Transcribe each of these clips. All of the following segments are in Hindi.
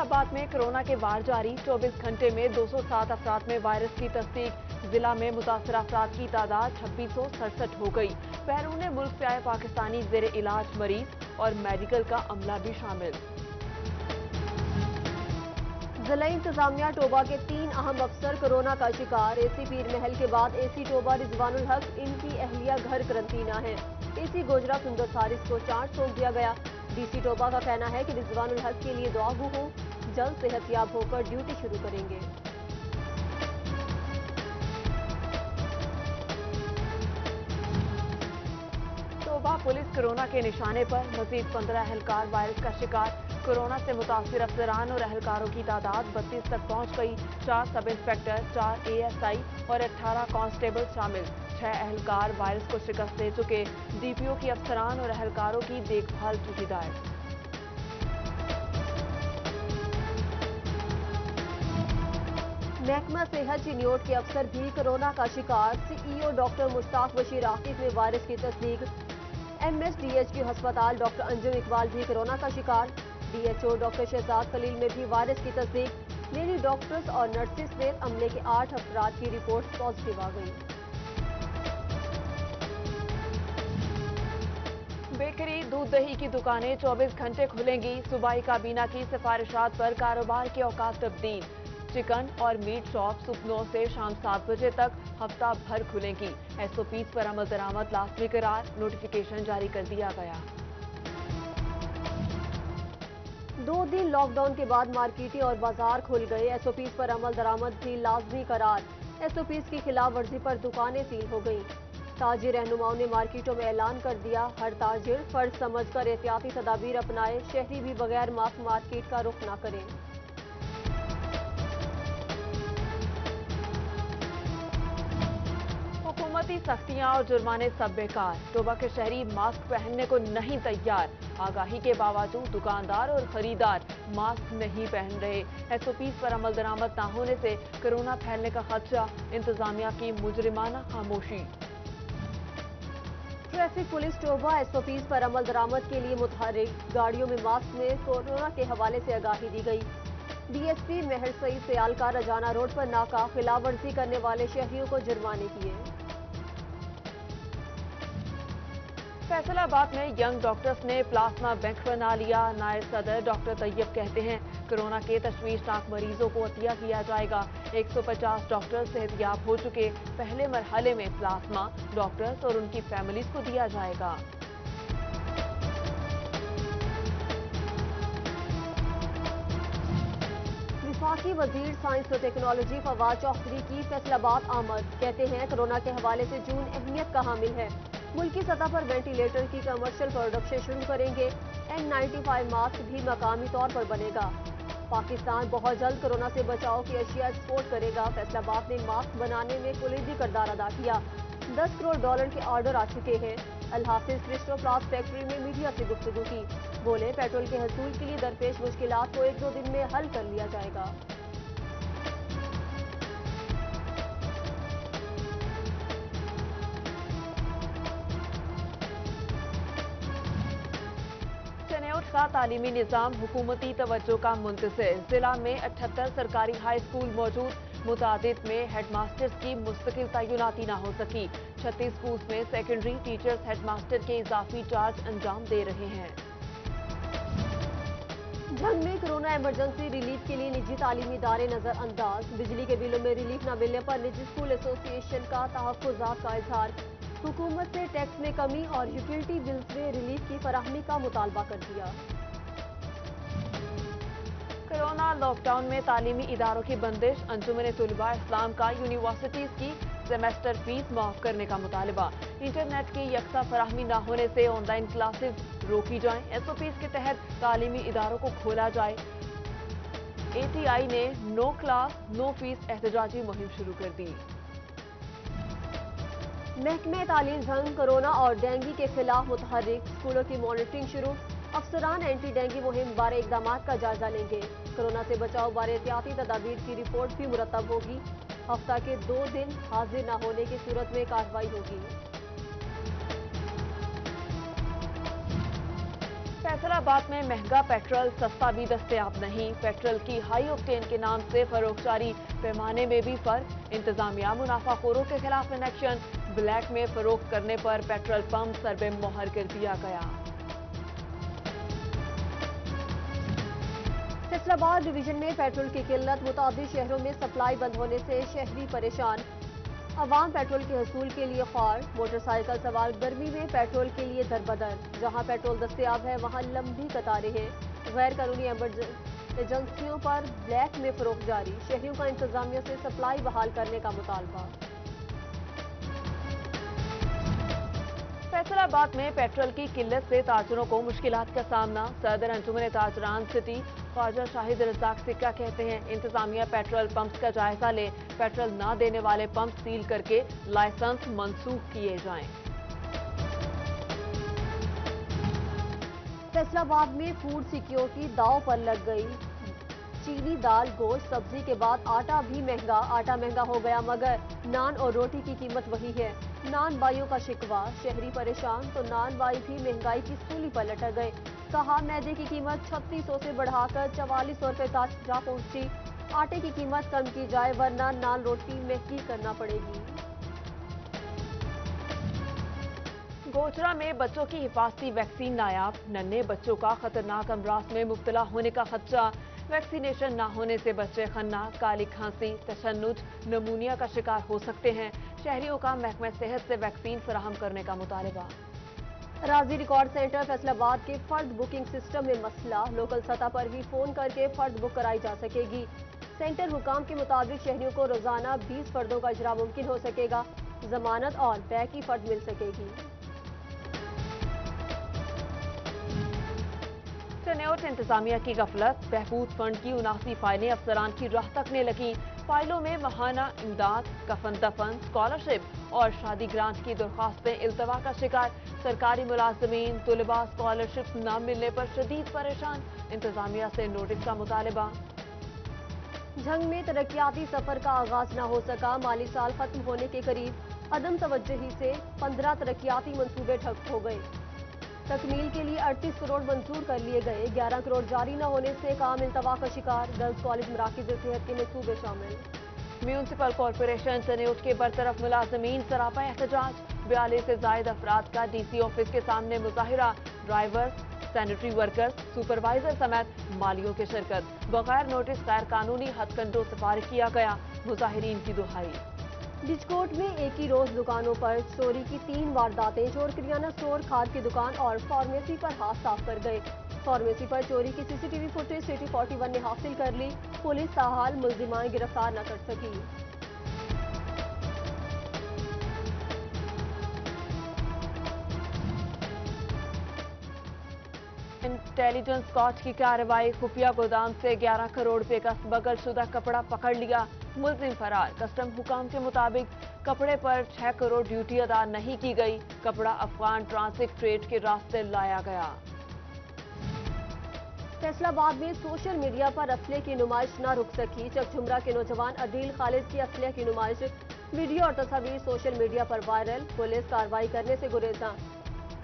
फैसलाबाद में कोरोना के वार जारी। 24 घंटे में 207 अफराद में वायरस की तस्दीक। जिला में मुतासर अफराद की तादाद 2667 हो गई। बैरून मुल्क से आए पाकिस्तानी जेर इलाज मरीज और मेडिकल का अमला भी शामिल। जिला इंतजामिया टोबा के 3 अहम अफसर कोरोना का शिकार। एसी पीर महल के बाद एसी टोबा रिजवानुल हक, इनकी अहलिया घर करंटीना है। एसी गोजरा सुंदर सारिस को चार्ज सौंप दिया गया। डीसी टोबा का कहना है कि रिजवानुल हक के लिए दुआगो हो, जल्द सेहतयाब होकर ड्यूटी शुरू करेंगे। टोबा पुलिस कोरोना के निशाने पर। मजीद 15 अहलकार वायरस का शिकार। कोरोना से मुतासिर अफसरान और अहलकारों की तादाद 32 तक पहुंच गई। 4 सब इंस्पेक्टर, 4 ASI और 18 कांस्टेबल शामिल। 6 अहलकार वायरस को शिकस्त दे चुके। DPO की अफसरान और अहलकारों की देखभाल की हिदायत। महकमा सेहत चिन्योट के अफसर भी कोरोना का शिकार। CEO डॉक्टर मुश्ताक बशीर आकिब में वायरस की तस्दीक। MSDHQ अस्पताल डॉक्टर अंजुम इकबाल भी कोरोना का शिकार। DHO डॉक्टर शहजाद खलील में भी वायरस की तस्दीक। लेडी डॉक्टर्स और नर्सिस समेत अमले के 8 अफराद की रिपोर्ट पॉजिटिव आ गई। बेकरी, दूध दही की दुकानें 24 घंटे खुलेंगी। सूबाई काबीना की सिफारिशात पर कारोबार के औकात तब्दील। चिकन और मीट शॉप सुबह 9 से शाम 7 बजे तक हफ्ता भर खुलेंगी। SOPs पर अमल दरामद लाजमी करार। नोटिफिकेशन जारी कर दिया गया। 2 दिन लॉकडाउन के बाद मार्केटें और बाजार खुल गए। SOPs पर अमल दरामद भी लाजमी करार। SOPs की खिलाफ वर्जी पर दुकानें सील हो गईं। ताजिर रहनुमाओं ने मार्केटों में ऐलान कर दिया, हर ताजिर फर्ज समझकर एहतियाती तदाबीर अपनाए। शहरी भी बगैर मास्क मार्केट का रुख न करें। हुकूमती सख्तियां और जुर्माने सब बेकार। टोबा के शहरी मास्क पहनने को नहीं तैयार। आगाही के बावजूद दुकानदार और खरीदार मास्क नहीं पहन रहे। SOPs पर अमल दरामद न होने से कोरोना फैलने का खदशा। इंतजामिया की मुजरिमाना खामोशी। ट्रैफिक पुलिस टोबा SOPs पर अमल दरामद के लिए मुतहरिक। गाड़ियों में मास्क में कोरोना के हवाले से आगाही दी गई। DSP मेहर सईद सियालका रजाना रोड पर नाका। खिलाफ वर्जी करने वाले शहरियों को जुर्माने किए। फैसलाबाद में यंग डॉक्टर्स ने प्लाज्मा बैंक बना लिया। नायब सदर डॉक्टर तैयब कहते हैं, कोरोना के तशवीशनाक मरीजों को अतिया किया जाएगा। 150 डॉक्टर्स सेहतयाब हो चुके। पहले मरहले में प्लाज्मा डॉक्टर्स और उनकी फैमिलीज को दिया जाएगा। वफाकी वजीर साइंस और टेक्नोलॉजी फवाद चौधरी की फैसलाबाद आमद। कहते हैं, कोरोना के हवाले से जून अहमियत का हामिल है। मुल्की सतह पर वेंटिलेटर की कमर्शियल प्रोडक्शन शुरू करेंगे। N95 मास्क भी मकामी तौर पर बनेगा। पाकिस्तान बहुत जल्द कोरोना से बचाव की अशिया एक्सपोर्ट करेगा। फैसलाबाद ने मास्क बनाने में कुलीदी किरदार अदा किया। $10 करोड़ के ऑर्डर आ चुके हैं। अलहाफिज क्रिस्टोप्लास फैक्ट्री में मीडिया से गुफ्तगू की। बोले, पेट्रोल के हसूल के लिए दरपेश मुश्किलात को 1-2 दिन में हल कर लिया जाएगा। चनेउट का तालीमी निज़ाम हुकूमती तवज्जो का मुंतज़िर। जिला में 78 सरकारी हाई स्कूल मौजूद। मुतादिद में हेडमास्टर्स की मुस्तकिल तैनाती न हो सकी। 36 स्कूल में सेकेंडरी टीचर्स हेडमास्टर के इजाफी चार्ज अंजाम दे रहे हैं। जंग में कोरोना इमरजेंसी रिलीफ के लिए निजी तालीमी इदारे नजरअंदाज। बिजली के बिलों में रिलीफ न मिलने पर निजी स्कूल एसोसिएशन का तहफ्फुज़ात का इजहार। हुकूमत से टैक्स में कमी और यूटिलिटी बिल्स में रिलीफ की फराहमी का मुतालबा कर दिया। कोरोना लॉकडाउन में तालीमी इदारों की बंदिश। अंजुमन तुलबा इस्लाम का यूनिवर्सिटीज की सेमेस्टर फीस माफ करने का मुतालबा। इंटरनेट की यकसा फराहमी न होने से ऑनलाइन क्लासेस रोकी जाएं। SOPs के तहत तालीमी इदारों को खोला जाए। ATI ने नो क्लास नो फीस एहतजाजी मुहिम शुरू कर दी। महकमे तालीम जंग, कोरोना और डेंगू के खिलाफ मुतहरिक। स्कूलों की मॉनिटरिंग शुरू। अफसरान एंटी डेंगू मुहिम बारे इकदामात का जायजा लेंगे। कोरोना से बचाव बारे एहतियाती तदाबीर की रिपोर्ट भी मुरतब होगी। हफ्ता के 2 दिन हाजिर न होने की सूरत में कार्रवाई होगी। फैसलाबाद में महंगा पेट्रोल सस्ता भी दस्तयाब नहीं। पेट्रोल की हाई ऑक्टेन के नाम से फरोख्त जारी, पैमाने में भी फर्क। इंतजामिया मुनाफाखोरों के खिलाफ इन एक्शन। ब्लैक में फरोख्त करने पर पेट्रोल पंप सरबे मोहर कर दिया गया। फैसलाबाद डिवीजन में पेट्रोल की किल्लत, मुताबिक शहरों में सप्लाई बंद होने से शहरी परेशान। अवाम पेट्रोल के हसूल के लिए ख्वार। मोटरसाइकिल सवार गर्मी में पेट्रोल के लिए दरबदर। जहां पेट्रोल दस्तयाब है वहां लंबी कतारें हैं। गैर कानूनी एजेंसियों पर ब्लैक में फरोख्त जारी। शहरियों का इंतजामिया से सप्लाई बहाल करने का मुतालबा। फैसलाबाद में पेट्रोल की किल्लत से ताजरों को मुश्किलात का सामना। सदर अंजुमन ताजरान सिटी ख्वाजा शाहिद रज़ाक सिक्का कहते हैं, इंतजामिया पेट्रोल पंप्स का जायजा ले। पेट्रोल न देने वाले पंप सील करके लाइसेंस मनसूख किए जाएं। फैसलाबाद में फूड सिक्योरिटी दांव पर लग गई। चीनी, दाल, गोश्त, सब्जी के बाद आटा भी महंगा। आटा महंगा हो गया मगर नान और रोटी की कीमत वही है। नान बाइयों का शिकवा, शहरी परेशान तो नान बाई भी महंगाई की सूली पर लटक गए। कहा, मैदे की कीमत 3600 से बढ़ाकर 4400 रुपए तक जा पहुंची। आटे की कीमत कम की जाए वरना नान रोटी महंगी करना पड़ेगी। गोचरा में बच्चों की हिफाजती वैक्सीन नायाब। नन्हे बच्चों का खतरनाक अमराज में मुब्तला होने का खदशा। वैक्सीनेशन न होने से बच्चे खन्ना, काली खांसी, तशन्नुज, नमूनिया का शिकार हो सकते हैं। शहरियों का महकमा सेहत से वैक्सीन फराहम करने का मुतालबा। राजी रिकॉर्ड सेंटर फैसलाबाद के फर्द बुकिंग सिस्टम में मसला। लोकल सतह पर ही फोन करके फर्द बुक कराई जा सकेगी। सेंटर हुकाम के मुताबिक शहरियों को रोजाना 20 फर्दों का इजरा मुमकिन हो सकेगा। जमानत और बैक की फर्द मिल सकेगी। चनेौट इंतजामिया की गफलत, बहबूद फंड की 79 फाइलें अफसरान की राह तकने लगी। फाइलों में महाना इमदाद, कफन दफन, स्कॉलरशिप और शादी ग्रांट की दरख्वास्तें इल्तवा का शिकार। सरकारी मुलाजमीन, तुलबा स्कॉलरशिप न मिलने पर शदीद परेशान। इंतजामिया से नोटिस का मुतालबा। झंग में तरक्याती सफर का आगाज न हो सका। माली साल खत्म होने के करीब अदम तवज्जुही से 15 तरक्याती मंसूबे ठप हो गए। तकमील के लिए 38 करोड़ मंजूर कर लिए गए। 11 करोड़ जारी न होने से काम इल्तवा का शिकार। गर्ल्स कॉलेज मराकज़ सेहत के मंसूबे शामिल। म्यूनसिपल कॉरपोरेशन चनेौट के बरतरफ मुलाजमीन सरापा एहतजाज। 42 से जायद अफराद का डीसी ऑफिस के सामने मुजाहिरा। ड्राइवर्स, सैनिटरी वर्कर्स, सुपरवाइजर समेत मालियों की शिरकत। बगैर नोटिस गैर कानूनी हथकंडों से फारिग किया गया। मुजाहिरीन की दुहाई। बिजकोट में एक ही रोज दुकानों पर चोरी की 3 वारदातें। चोर किराना स्टोर, खाद की दुकान और फार्मेसी पर हाथ साफ कर गए। फार्मेसी पर चोरी की सीसीटीवी फुटेज सिटी 41 ने हासिल कर ली। पुलिस ताहाल मुल्जिमान गिरफ्तार न कर सकी। इंटेलिजेंस स्क्वाड की कार्रवाई। खुफिया गोदाम से 11 करोड़ रुपए का स्मगलशुदा कपड़ा पकड़ लिया। मुलजिम फरार। कस्टम हुकाम के मुताबिक कपड़े पर 6 करोड़ ड्यूटी अदा नहीं की गई। कपड़ा अफगान ट्रांसिट ट्रेड के रास्ते लाया गया। फैसलाबाद में सोशल मीडिया पर असले की नुमाइश न रुक सकी। चकझुमरा के नौजवान अदील खालिद की असले की नुमाइश, वीडियो और तस्वीर सोशल मीडिया पर वायरल। पुलिस कार्रवाई करने से गुरेजा।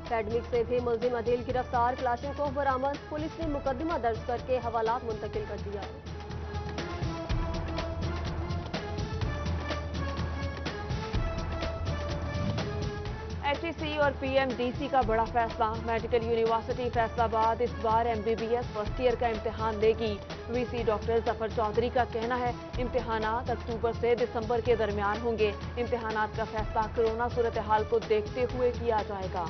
एकेडमिक से भी मुलजिम अदील गिरफ्तार। क्लाशनकोव बरामद। पुलिस ने मुकदमा दर्ज करके हवालात मुंतकिल कर दिया। एचईसी और पीएमडीसी का बड़ा फैसला। मेडिकल यूनिवर्सिटी फैसलाबाद इस बार एमबीबीएस फर्स्ट ईयर का इम्तिहान लेगी। वीसी डॉक्टर जफर चौधरी का कहना है, इम्तिहानात अक्टूबर से दिसंबर के दरमियान होंगे। इम्तिहानात का फैसला कोरोना सूरत हाल को देखते हुए किया जाएगा।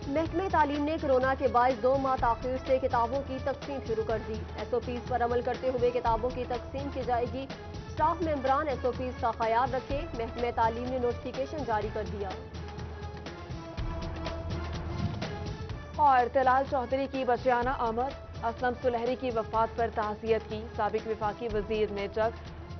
महकमे तालीम ने कोरोना के बायस 2 माह ताखिर से किताबों की तकसीम शुरू कर दी। एसओपीज पर अमल करते हुए किताबों की तकसीम की जाएगी। स्टाफ मेंबरान एसओपीज का ख्याल रखें। महकमे तालीम ने नोटिफिकेशन जारी कर दिया। और तलाल चौधरी की बचियाना आमद। असलम सुलहरी की वफात पर ताज़ियत की। साबिक विफाकी वजीर ने जग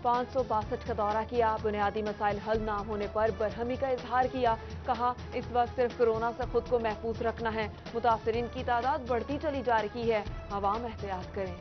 562 का दौरा किया। बुनियादी मसाइल हल ना होने पर बरहमी का इजहार किया। कहा, इस वक्त सिर्फ कोरोना से खुद को महफूज रखना है। मुतासरीन की तादाद बढ़ती चली जा रही है। अवाम एहतियात करें।